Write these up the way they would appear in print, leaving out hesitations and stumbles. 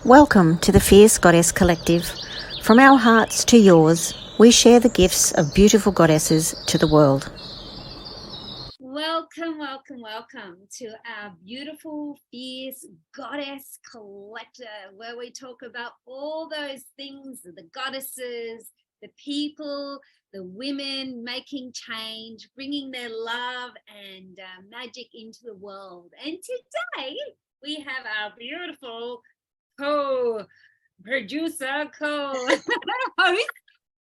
Welcome to the Fierce Goddess Collective. From our hearts to yours, we share the gifts of beautiful goddesses to the world. Welcome, welcome, welcome to our beautiful Fierce Goddess Collective, where we talk about all those things, the goddesses, the people, the women making change, bringing their love and magic into the world. And today we have our beautiful co-producer, co-host,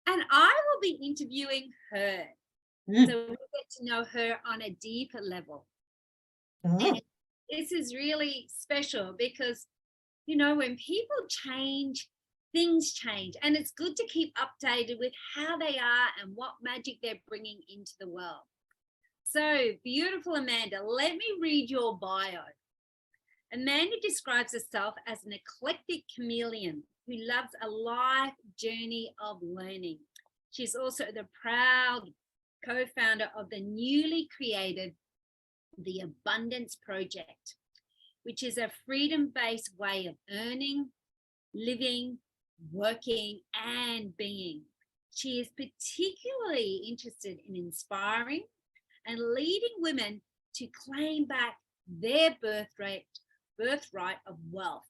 and I will be interviewing her. So we get to know her on a deeper level. And this is really special because, you know, when people change, things change. And it's good to keep updated with how they are and what magic they're bringing into the world. So, beautiful Amanda, let me read your bio. Amanda describes herself as an eclectic chameleon who loves a life journey of learning. She's also the proud co-founder of the newly created The Abundance Project, which is a freedom-based way of earning, living, working, and being. She is particularly interested in inspiring and leading women to claim back their birthright of wealth.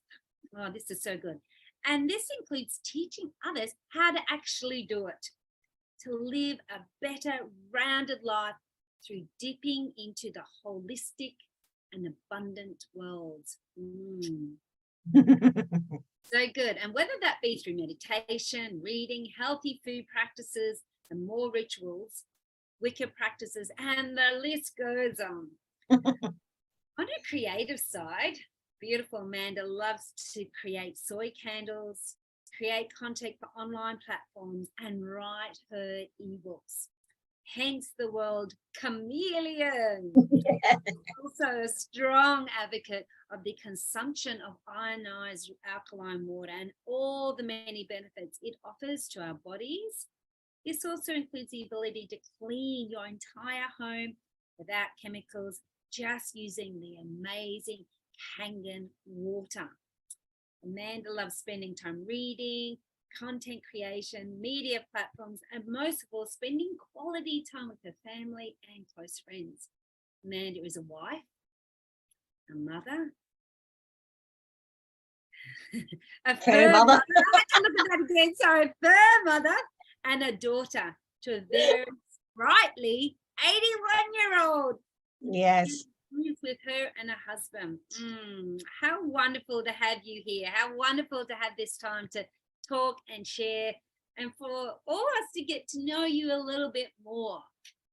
Oh, this is so good. And this includes teaching others how to actually do it, to live a better, rounded life through dipping into the holistic and abundant worlds. So good. And whether that be through meditation, reading, healthy food practices, and more rituals, Wicca practices, and the list goes on. On her creative side, beautiful Amanda loves to create soy candles, create content for online platforms, and write her eBooks. Hence the word Chameleon. Also a strong advocate of the consumption of ionized alkaline water and all the many benefits it offers to our bodies. This also includes the ability to clean your entire home without chemicals, just using the amazing Kangen water. Amanda loves spending time reading, content creation, media platforms, and most of all, spending quality time with her family and close friends. Amanda is a wife, a mother, a fur mother. I can look at that again. Sorry, a fur mother and a daughter to a very sprightly 81-year-old. Yes. Lives with her and her husband. How wonderful to have you here. How wonderful to have this time to talk and share and for all us to get to know you a little bit more.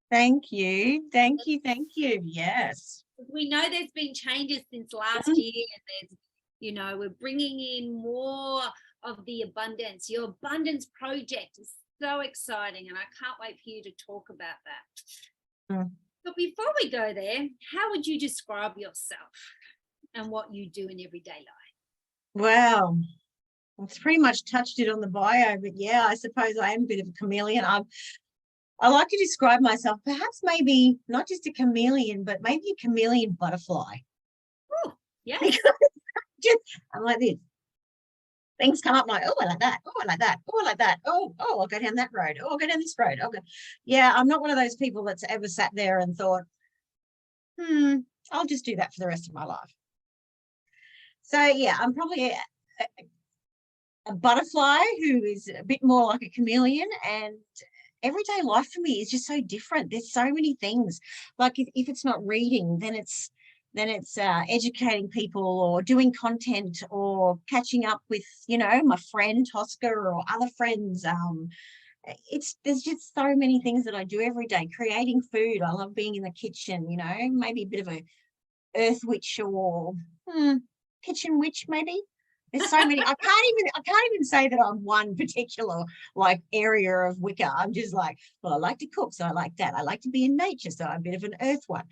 Thank you. Thank you. Thank you. Yes. We know there's been changes since last year, and there's, you know, we're bringing in more of the abundance. Your abundance project is so exciting, and I can't wait for you to talk about that. But before we go there, how would you describe yourself and what you do in everyday life? Well, it's pretty much touched it on the bio, but yeah, I suppose I am a bit of a chameleon. I like to describe myself, perhaps maybe not just a chameleon, but maybe a chameleon butterfly. Oh, yeah. I'm like this. Things come up like, oh, I like that. Oh, I like that. Oh, I like that. Oh, I'll go down that road. Oh, I'll go down this road. Yeah, I'm not one of those people that's ever sat there and thought, I'll just do that for the rest of my life. So yeah, I'm probably a butterfly who is a bit more like a chameleon, and everyday life for me is just so different. There's so many things. Like if it's not reading, then it's educating people or doing content or catching up with, you know, my friend Tosca or other friends. There's just so many things that I do every day. Creating food. I love being in the kitchen, you know, maybe a bit of a earth witch or kitchen witch, maybe. There's so many. I can't even say that I'm one particular like area of Wicca. I'm just like, well, I like to cook, so I like that. I like to be in nature, so I'm a bit of an earth one.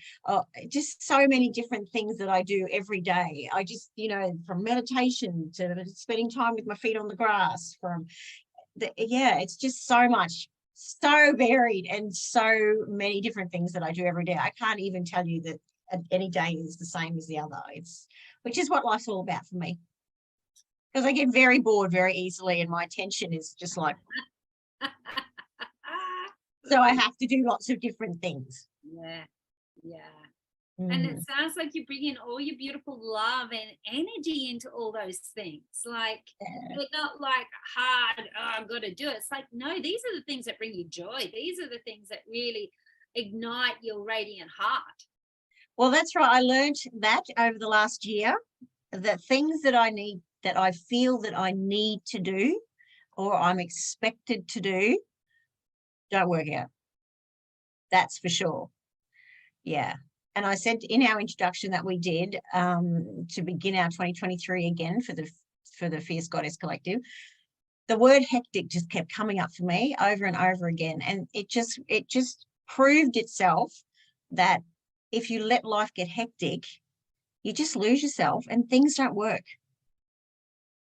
Just so many different things that I do every day. I just, you know, from meditation to spending time with my feet on the grass. It's just so much, so varied, and so many different things that I do every day. I can't even tell you that any day is the same as the other. Which is what life's all about for me. because I get very bored very easily and my attention is just like, so I have to do lots of different things. Yeah, yeah. And it sounds like you bring in all your beautiful love and energy into all those things. Like, they're not like hard, oh, I've got to do it. It's like, no, these are the things that bring you joy. These are the things that really ignite your radiant heart. Well, that's right. I learned that over the last year, that things that I feel that I need to do or I'm expected to do don't work out. That's for sure. Yeah. And I said in our introduction that we did to begin our 2023 again for the Fierce Goddess Collective, the word hectic just kept coming up for me over and over again. And it just proved itself that if you let life get hectic, you just lose yourself and things don't work.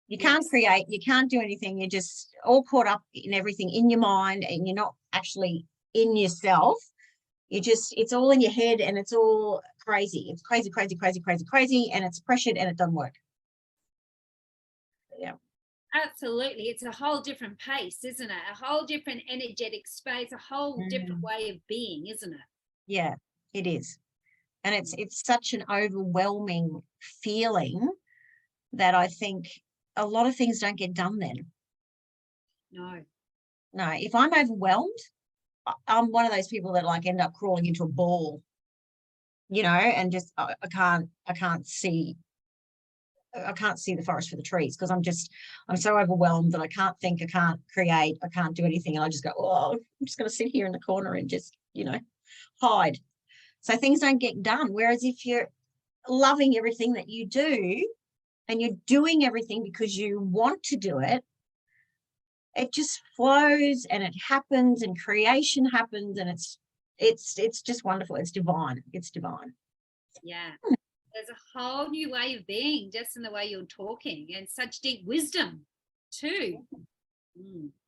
You can't create, you can't do anything. You're just all caught up in everything in your mind and you're not actually in yourself. It's all in your head and it's all crazy. It's crazy, crazy, crazy, crazy, crazy, and it's pressured and it doesn't work. Yeah. Absolutely. It's a whole different pace, isn't it? A whole different energetic space, a whole different way of being, isn't it? Yeah, it is. And it's such an overwhelming feeling that I think a lot of things don't get done then. No. If I'm overwhelmed, I'm one of those people that like end up crawling into a ball, and just I can't see the forest for the trees because I'm so overwhelmed that I can't think, I can't create, I can't do anything. And I just go, oh, I'm just going to sit here in the corner and just, hide. So things don't get done. Whereas if you're loving everything that you do and you're doing everything because you want to do it, it just flows and it happens and creation happens and it's just wonderful. It's divine. It's divine. Yeah. There's a whole new way of being just in the way you're talking and such deep wisdom too.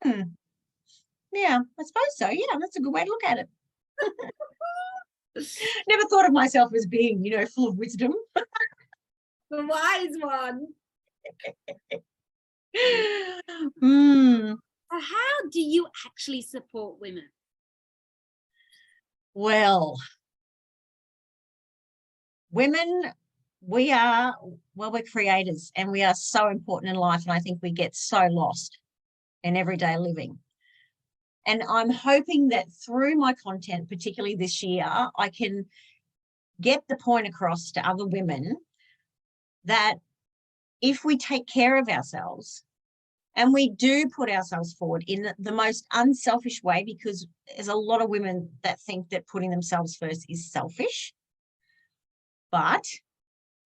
Yeah, I suppose so. Yeah, that's a good way to look at it. Never thought of myself as being, full of wisdom. The wise one. So how do you actually support women? Well, women, we're creators and we are so important in life. And I think we get so lost in everyday living. And I'm hoping that through my content, particularly this year, I can get the point across to other women that if we take care of ourselves and we do put ourselves forward in the most unselfish way, because there's a lot of women that think that putting themselves first is selfish. But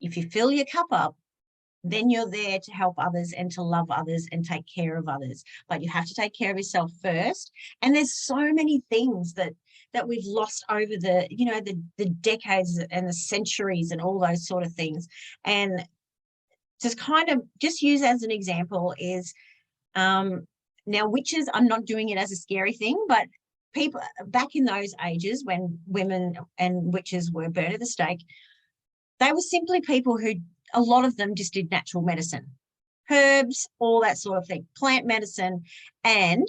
if you fill your cup up, then you're there to help others and to love others and take care of others. But you have to take care of yourself first. And there's so many things that we've lost over the decades and the centuries and all those sort of things. And just kind of just use as an example is now witches, I'm not doing it as a scary thing, but people back in those ages when women and witches were burned at the stake, they were simply people who, a lot of them just did natural medicine, herbs, all that sort of thing, plant medicine, and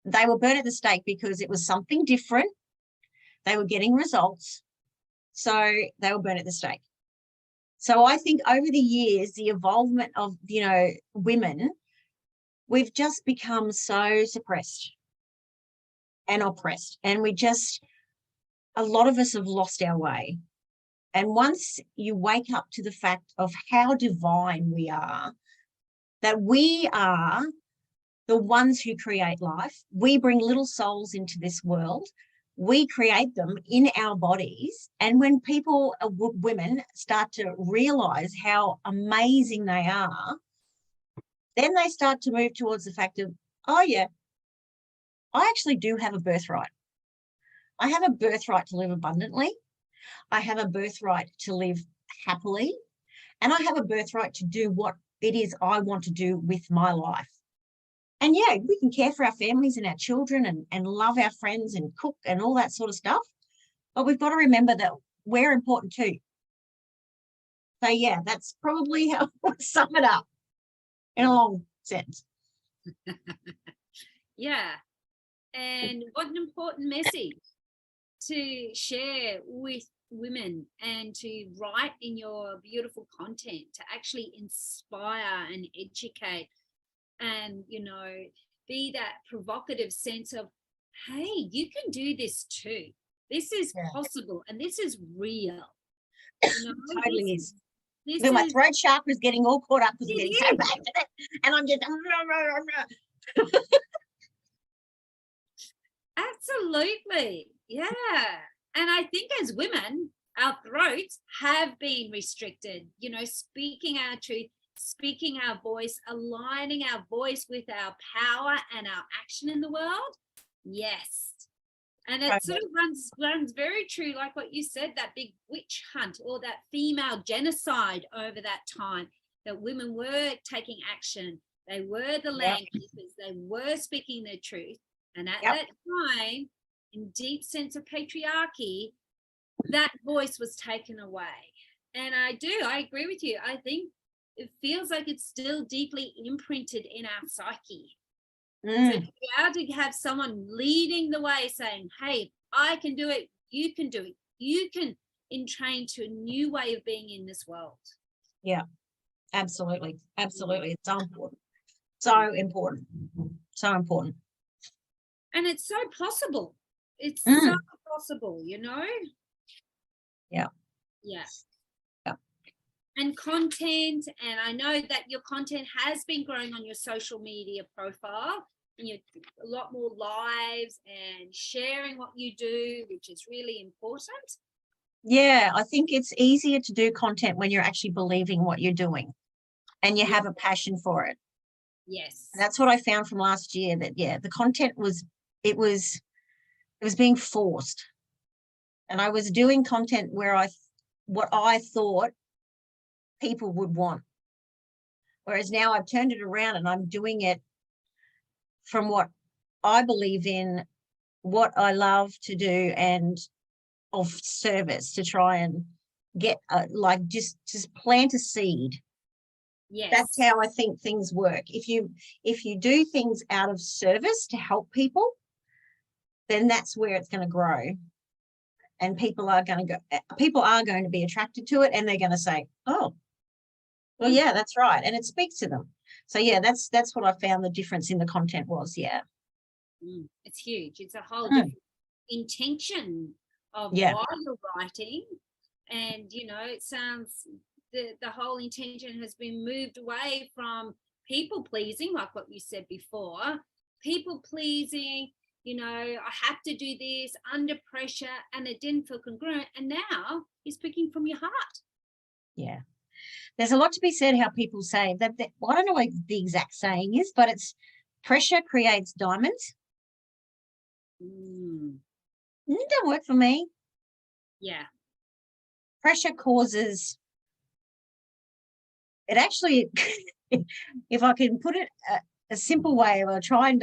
they were burnt at the stake because it was something different. They were getting results, so they were burnt at the stake. So I think over the years, the involvement of, women, we've just become so suppressed and oppressed, and a lot of us have lost our way. And once you wake up to the fact of how divine we are, that we are the ones who create life, we bring little souls into this world, we create them in our bodies. And when women start to realize how amazing they are, then they start to move towards the fact of, oh yeah, I actually do have a birthright. I have a birthright to live abundantly. I have a birthright to live happily, and I have a birthright to do what it is I want to do with my life. And yeah, we can care for our families and our children and love our friends and cook and all that sort of stuff. But we've got to remember that we're important too. So yeah, that's probably how I would sum it up. in a long sense. Yeah. And what an important message to share with women, and to write in your beautiful content to actually inspire and educate, and, you know, be that provocative sense of, hey, you can do this too. This is possible, and this is real. You know, Totally is. This My is, throat chakra is getting all caught up because I'm getting so is. passionate, and I'm just Absolutely. Yeah. And I think as women, our throats have been restricted, you know, speaking our truth, speaking our voice, aligning our voice with our power and our action in the world. Yes. And it sort of runs very true, like what you said, that big witch hunt or that female genocide over that time, that women were taking action. They were the land keepers. They were speaking their truth. And at that time, in deep sense of patriarchy, that voice was taken away. And I agree with you. I think it feels like it's still deeply imprinted in our psyche. So to be able to have someone leading the way saying, hey, I can do it, you can do it, you can entrain to a new way of being in this world. Yeah, absolutely. Absolutely. It's so important. So important. So important. And it's so possible. It's so possible, you know? Yeah. Yeah. And content, and I know that your content has been growing on your social media profile, and you're a lot more lives and sharing what you do, which is really important. Yeah, I think it's easier to do content when you're actually believing what you're doing and you have a passion for it. Yes. And that's what I found from last year, that the content was being forced. And I was doing content where what I thought people would want. Whereas now I've turned it around and I'm doing it from what I believe in, what I love to do, and of service, to try and get just plant a seed. Yes. That's how I think things work. If you do things out of service to help people, then that's where it's going to grow. And people are going to be attracted to it, and they're going to say, oh, well, yeah, that's right. And it speaks to them. So yeah, that's what I found the difference in the content was. Yeah. It's huge. It's a whole different intention of why you're writing. And, you know, it sounds the whole intention has been moved away from people pleasing, like what you said before, people pleasing, you know, I have to do this under pressure, and it didn't feel congruent. And now you're speaking from your heart. Yeah. There's a lot to be said how people say that well, I don't know what the exact saying is, but it's pressure creates diamonds. It don't work for me. Yeah. Pressure causes it actually, if I can put it a simple way, I'll try and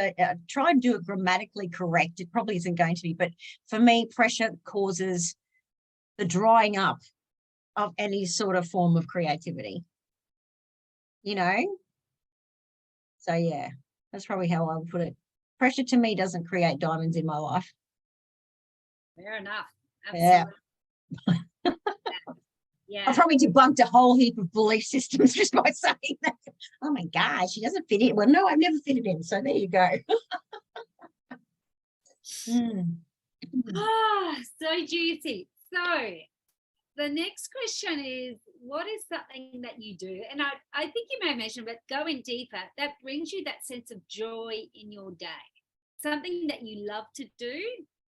do it grammatically correct. It probably isn't going to be, but for me, pressure causes the drying up of any sort of form of creativity, you know? So yeah, that's probably how I would put it. Pressure to me doesn't create diamonds in my life. Fair enough. Absolutely. Yeah. I've probably debunked a whole heap of belief systems just by saying that. Oh my gosh, she doesn't fit in. Well, no, I've never fitted in. So there you go. So juicy. So the next question is, what is something that you do? And I think you may have mentioned, but going deeper, that brings you that sense of joy in your day. Something that you love to do,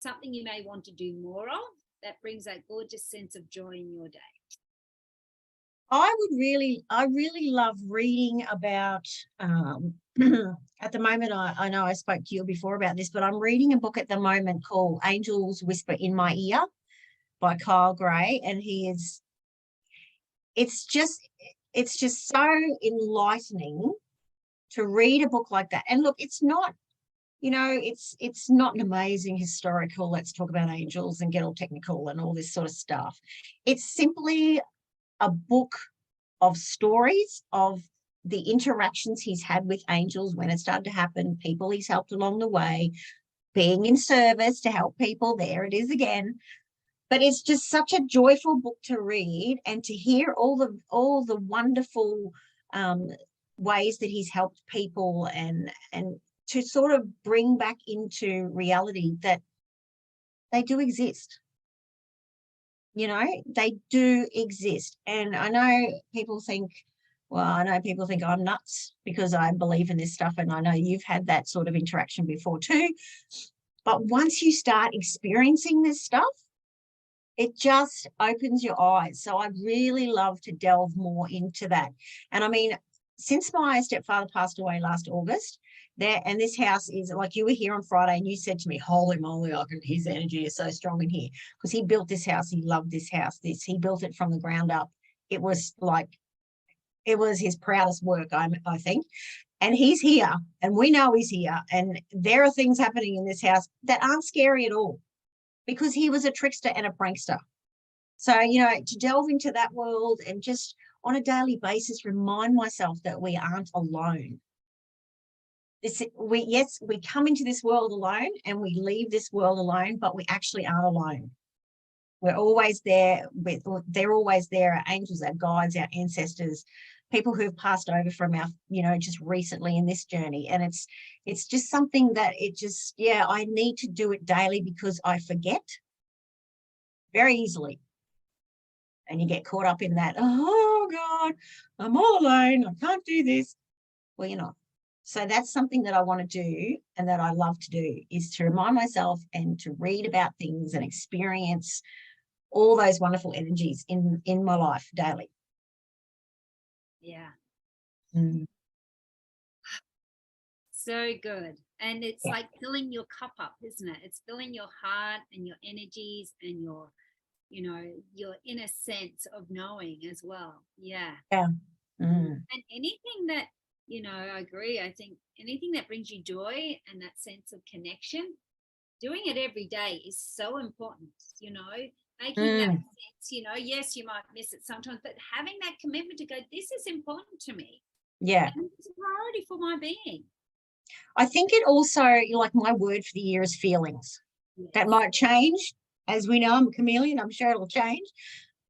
something you may want to do more of, that brings that gorgeous sense of joy in your day. I really love reading about, at the moment, I know I spoke to you before about this, but I'm reading a book at the moment called Angels Whisper in My Ear by Kyle Gray. And it's just so enlightening to read a book like that. And look, it's not, you know, it's not an amazing historical, let's talk about angels and get all technical and all this sort of stuff. It's simply a book of stories of the interactions he's had with angels when it started to happen, people he's helped along the way, being in service to help people. There it is again. But it's just such a joyful book to read, and to hear all the wonderful ways that he's helped people, and to sort of bring back into reality that they do exist. You know, they do exist. And I know people think I'm nuts because I believe in this stuff, and I know you've had that sort of interaction before too. But once you start experiencing this stuff, it just opens your eyes. So I'd really love to delve more into that. And I mean, since my stepfather passed away last August, and this house is, like, you were here on Friday and you said to me, holy moly, his energy is so strong in here, because he built this house. He loved this house. He built it from the ground up. It was his proudest work, I think. And he's here, and we know he's here. And there are things happening in this house that aren't scary at all, because he was a trickster and a prankster. So, you know, to delve into that world and just on a daily basis remind myself that we aren't alone. We come into this world alone and we leave this world alone, but we actually aren't alone. We're always there. They're always there, our angels, our guides, our ancestors, people who have passed over from our, you know, just recently in this journey. And it's just something that I need to do it daily, because I forget very easily. And you get caught up in that, oh God, I'm all alone, I can't do this. Well, you're not. So that's something that I want to do, and that I love to do, is to remind myself and to read about things and experience all those wonderful energies in my life daily. Yeah. Mm. So good. And it's like filling your cup up, isn't it? It's filling your heart and your energies and your, you know, your inner sense of knowing as well. Yeah. Yeah. Mm. And anything that, you know, I agree. I think anything that brings you joy and that sense of connection, doing it every day is so important, you know, making that sense, you know, yes, you might miss it sometimes, but having that commitment to go, this is important to me. Yeah. And it's a priority for my being. I think it also, like, my word for the year is feelings. Yes. That might change. As we know, I'm a chameleon. I'm sure it'll change,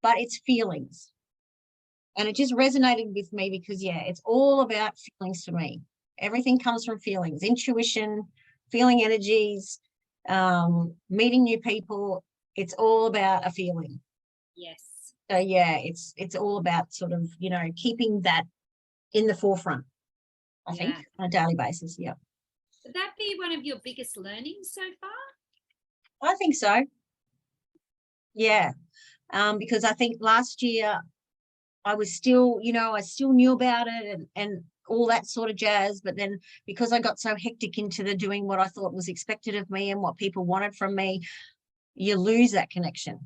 but it's feelings. And it just resonated with me because, it's all about feelings for me. Everything comes from feelings, intuition, feeling energies, meeting new people. It's all about a feeling. Yes. So, it's all about sort of, you know, keeping that in the forefront, I think, on a daily basis. Yeah. Would that be one of your biggest learnings so far? I think so. Yeah. Because I think last year I was still, you know, I still knew about it and all that sort of jazz. But then because I got so hectic into the doing what I thought was expected of me and what people wanted from me, you lose that connection.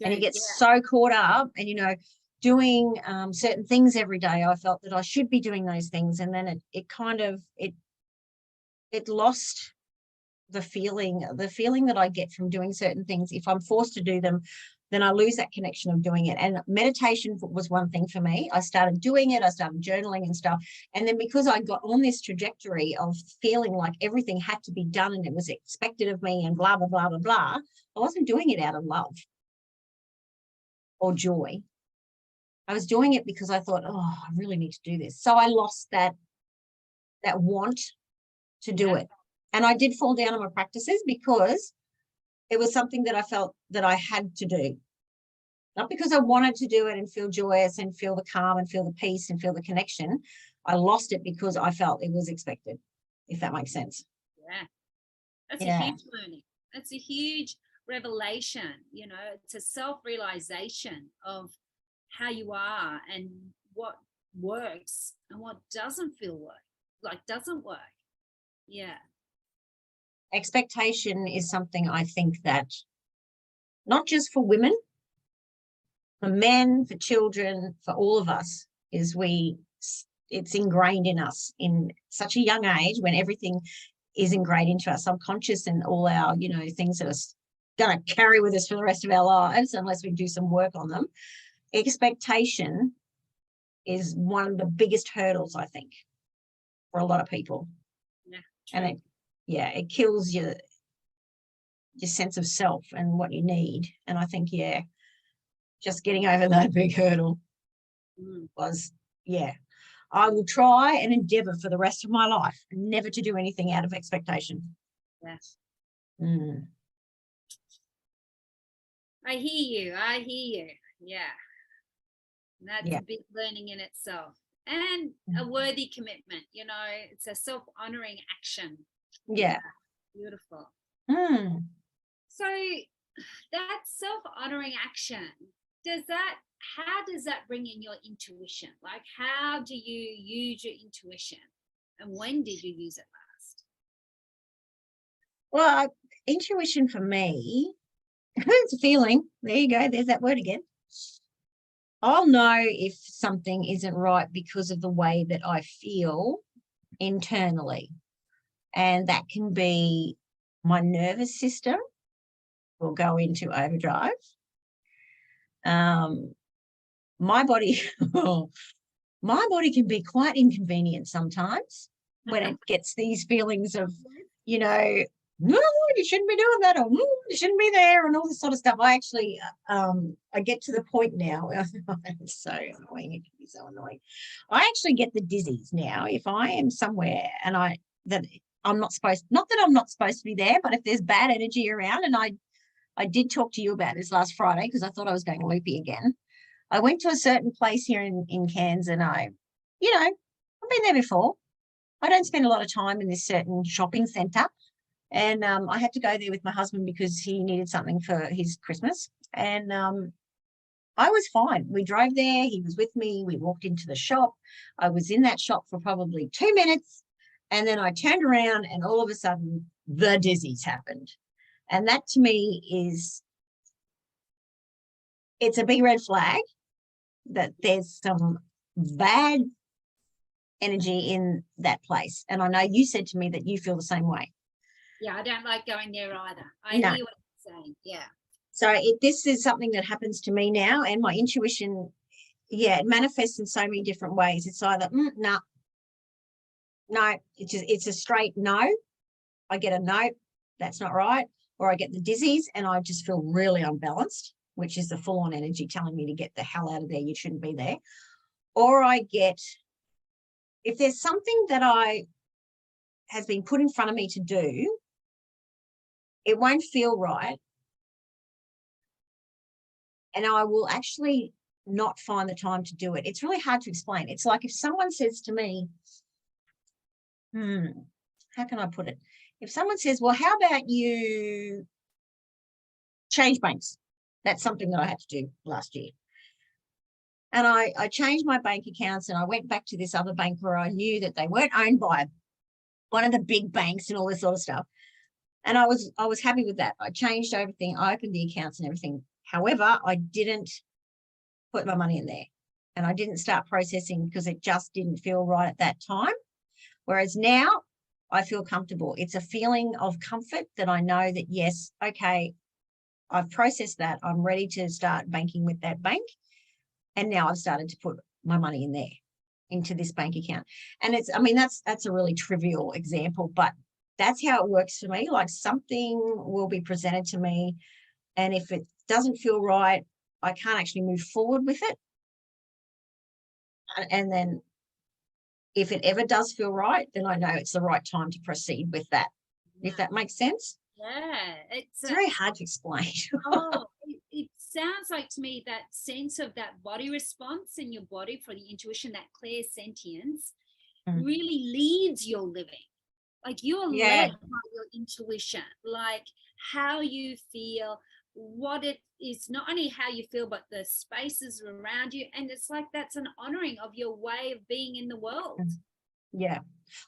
And you get so caught up and, you know, doing certain things every day. I felt that I should be doing those things. And then it lost the feeling that I get from doing certain things. If I'm forced to do them, then I lose that connection of doing it. And meditation was one thing for me. I started doing it. I started journaling and stuff. And then because I got on this trajectory of feeling like everything had to be done and it was expected of me and blah, blah, blah, blah, blah, I wasn't doing it out of love or joy. I was doing it because I thought, oh, I really need to do this. So I lost that want to do it. And I did fall down on my practices because it was something that I felt that I had to do. Not because I wanted to do it and feel joyous and feel the calm and feel the peace and feel the connection. I lost it because I felt it was expected, if that makes sense. Yeah. That's a huge learning. That's a huge revelation. You know, it's a self-realization of how you are and what works and what doesn't doesn't work. Yeah. Expectation is something I think that not just for women, for men, for children, for all of us, it's ingrained in us in such a young age when everything is ingrained into our subconscious and all our, you know, things that are going to carry with us for the rest of our lives unless we do some work on them. Expectation is one of the biggest hurdles, I think, for a lot of people. Yeah, and it kills your sense of self and what you need. And I think, just getting over that big hurdle was, I will try and endeavor for the rest of my life never to do anything out of expectation. Yes. I hear you. Yeah. That's a big learning in itself, and a worthy commitment. It's a self-honoring action. Yeah. Beautiful. So that self-honoring action, how does that bring in your intuition? Like, how do you use your intuition, and when did you use it last? Well, intuition for me, it's a feeling. There you go. There's that word again. I'll know if something isn't right because of the way that I feel internally. And that can be my nervous system will go into overdrive. My body can be quite inconvenient sometimes when it gets these feelings of, no, you shouldn't be doing that, or you shouldn't be there, and all this sort of stuff. I actually, I get to the point now. It's so annoying. It can be so annoying. I actually get the dizzies now if I am somewhere and I'm not supposed, not that I'm not supposed to be there, but if there's bad energy around, and I did talk to you about this last Friday because I thought I was going loopy again. I went to a certain place here in Cairns, and I've been there before. I don't spend a lot of time in this certain shopping centre. And I had to go there with my husband because he needed something for his Christmas. And I was fine. We drove there. He was with me. We walked into the shop. I was in that shop for probably 2 minutes. And then I turned around, and all of a sudden the dizzies happened. And that to me it's a big red flag that there's some bad energy in that place. And I know you said to me that you feel the same way. Yeah, I don't like going there either. I hear what you're saying. Yeah. So this is something that happens to me now, and my intuition, it manifests in so many different ways. It's either no, it's a straight no. I get a no, that's not right, or I get the dizzies and I just feel really unbalanced, which is the full-on energy telling me to get the hell out of there. You shouldn't be there. Or I get, if there's something that has been put in front of me to do, it won't feel right, and I will actually not find the time to do it. It's really hard to explain. It's like if someone says to me, how can I put it? If someone says, well, how about you change banks? That's something that I had to do last year. And I changed my bank accounts, and I went back to this other bank where I knew that they weren't owned by one of the big banks and all this sort of stuff. And I was happy with that. I changed everything. I opened the accounts and everything. However, I didn't put my money in there, and I didn't start processing because it just didn't feel right at that time. Whereas now I feel comfortable. It's a feeling of comfort that I know that, yes, okay, I've processed that. I'm ready to start banking with that bank. And now I've started to put my money in there, into this bank account. And that's a really trivial example, but that's how it works for me. Like, something will be presented to me, and if it doesn't feel right, I can't actually move forward with it. And then if it ever does feel right, then I know it's the right time to proceed with that. If that makes sense. Yeah. It's very hard to explain. It sounds like to me that sense of that body response in your body for the intuition, that clear sentience, really leads your living. Like, you're led by your intuition, like how you feel, what it is, not only how you feel, but the spaces around you. And it's like that's an honoring of your way of being in the world. Yeah.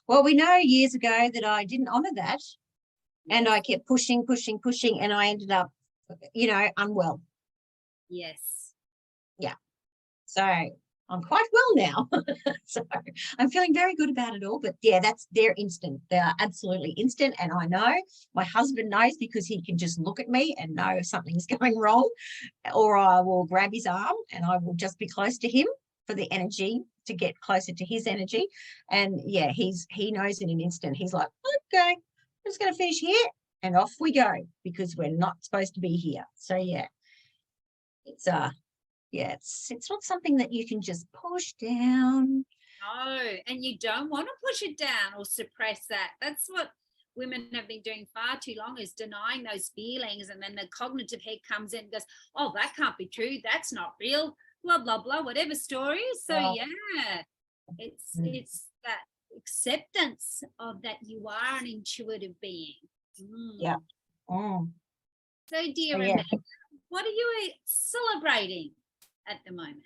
Well, we know years ago that I didn't honor that, and I kept pushing, and I ended up, unwell. Yes. Yeah. So I'm quite well now. So I'm feeling very good about it all. But they're instant. They are absolutely instant. And I know my husband knows, because he can just look at me and know if something's going wrong, or I will grab his arm and I will just be close to him for the energy to get closer to his energy. And yeah, he knows in an instant. He's like, okay, I'm just going to finish here and off we go, because we're not supposed to be here. So yeah, it's it's not something that you can just push down. No, and you don't want to push it down or suppress that. That's what women have been doing far too long, is denying those feelings, and then the cognitive head comes in and goes, oh, that can't be true, that's not real, blah blah blah, whatever story. So yeah, it's that acceptance of that you are an intuitive being. Yeah. So dear Amanda, what are you celebrating at the moment?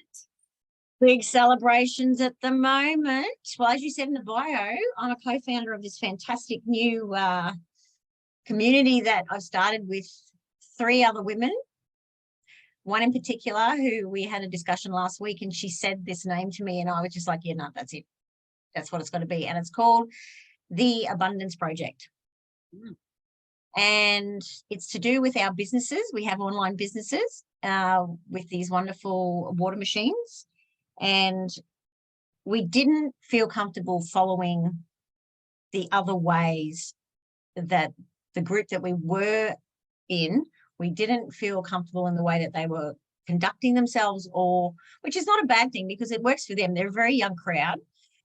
Big celebrations at the moment. Well, as you said in the bio, I'm a co-founder of this fantastic new community that I've started with 3 other women. One in particular who we had a discussion last week, and she said this name to me and I was just like, yeah, no, that's it. That's what it's got to be. And it's called the Abundance Project. And it's to do with our businesses. We have online businesses with these wonderful water machines. And we didn't feel comfortable following the other ways that the group that we were in, we didn't feel comfortable in the way that they were conducting themselves, or, which is not a bad thing because it works for them. They're a very young crowd,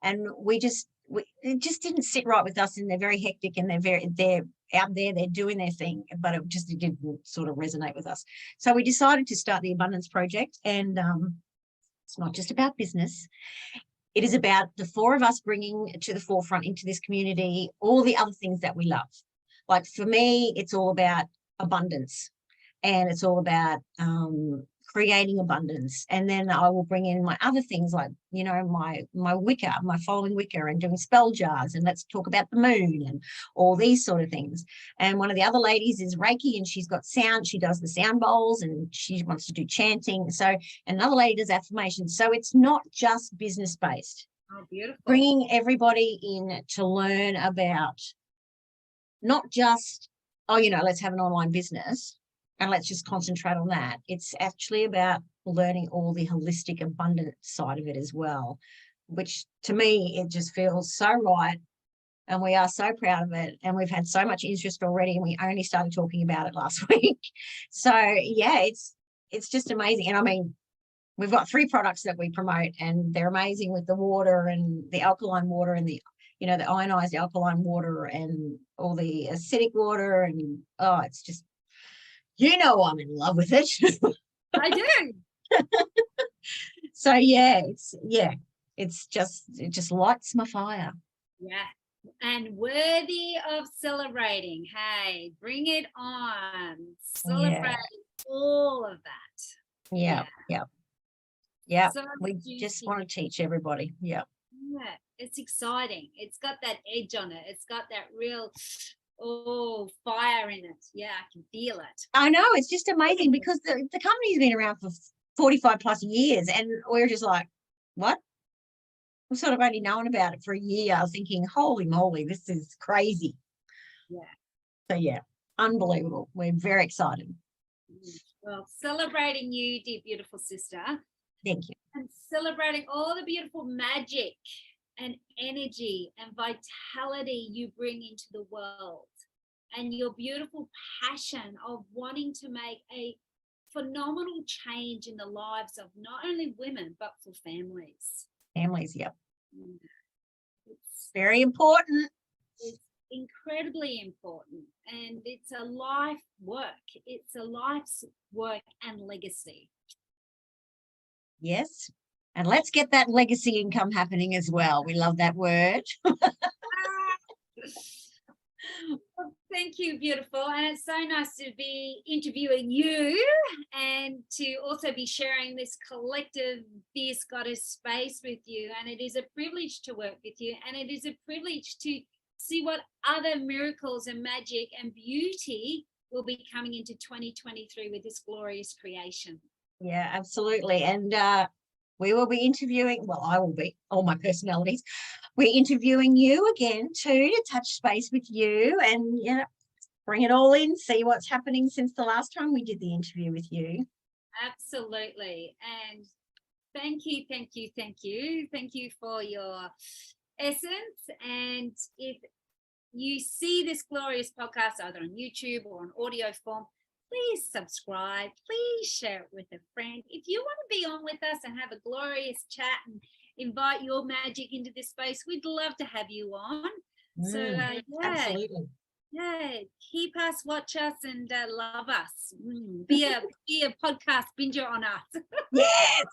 and it just didn't sit right with us, and they're very hectic and they're out there, they're doing their thing, but it didn't sort of resonate with us. So we decided to start the Abundance Project, and it's not just about business. It is about the 4 of us bringing to the forefront into this community all the other things that we love. Like for me, it's all about abundance, and it's all about creating abundance. And then I will bring in my other things, like, you know, my Wicca, my following Wicca, and doing spell jars, and let's talk about the moon and all these sort of things. And one of the other ladies is Reiki, and she's got sound. She does the sound bowls, and she wants to do chanting. So another lady does affirmations. So it's not just business based. Oh, beautiful. Bringing everybody in to learn about not just, oh, you know, let's have an online business and let's just concentrate on that. It's actually about learning all the holistic, abundant side of it as well, which to me, it just feels so right. And we are so proud of it. And we've had so much interest already, and we only started talking about it last week. So yeah, it's just amazing. And I mean, we've got 3 products that we promote, and they're amazing with the water and the alkaline water and the, you know, the ionized alkaline water and all the acidic water. And oh, it's just, you know, I'm in love with it. I do. So yeah, it just lights my fire. Yeah. And worthy of celebrating. Hey, bring it on. Celebrate all of that. Yeah. So we just want to teach everybody. Yeah, it's exciting. It's got that edge on it. It's got that real fire in it. Yeah, I can feel it. I know, it's just amazing because the company's been around for 45 plus years, and we're just like, what? We've sort of only known about it for a year. I was thinking, holy moly, this is crazy. Yeah. So yeah, unbelievable. We're very excited. Well, celebrating you, dear beautiful sister. Thank you. And celebrating all the beautiful magic and energy and vitality you bring into the world, and your beautiful passion of wanting to make a phenomenal change in the lives of not only women, but for families. Families, yep. It's very important. It's incredibly important, and it's a life work. It's a life's work and legacy. Yes. And let's get that legacy income happening as well. We love that word. Well, thank you, beautiful. And it's so nice to be interviewing you, and to also be sharing this collective Fierce Goddess space with you. And it is a privilege to work with you, and it is a privilege to see what other miracles and magic and beauty will be coming into 2023 with this glorious creation. Yeah, absolutely. And we will be interviewing, well, I will be, all my personalities. We're interviewing you again too, to touch space with you and, you know, bring it all in, see what's happening since the last time we did the interview with you. Absolutely. And Thank you, thank you, thank you. Thank you for your essence. And if you see this glorious podcast either on YouTube or on audio form, please subscribe. Please share it with a friend. If you want to be on with us and have a glorious chat and invite your magic into this space, we'd love to have you on. Absolutely. Yeah, keep us, watch us, and love us. Be a podcast binger on us. Yes.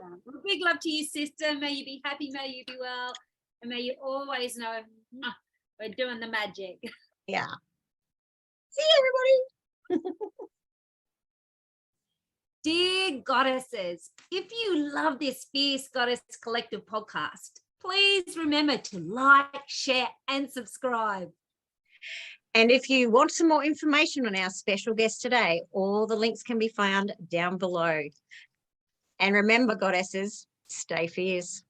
Well, big love to you, sister. May you be happy, may you be well, and may you always know we're doing the magic. Yeah. See you, everybody. Dear goddesses, if you love this Fierce Goddess Collective podcast, please remember to like, share, and subscribe. And if you want some more information on our special guest today, all the links can be found down below. And remember, goddesses, stay fierce.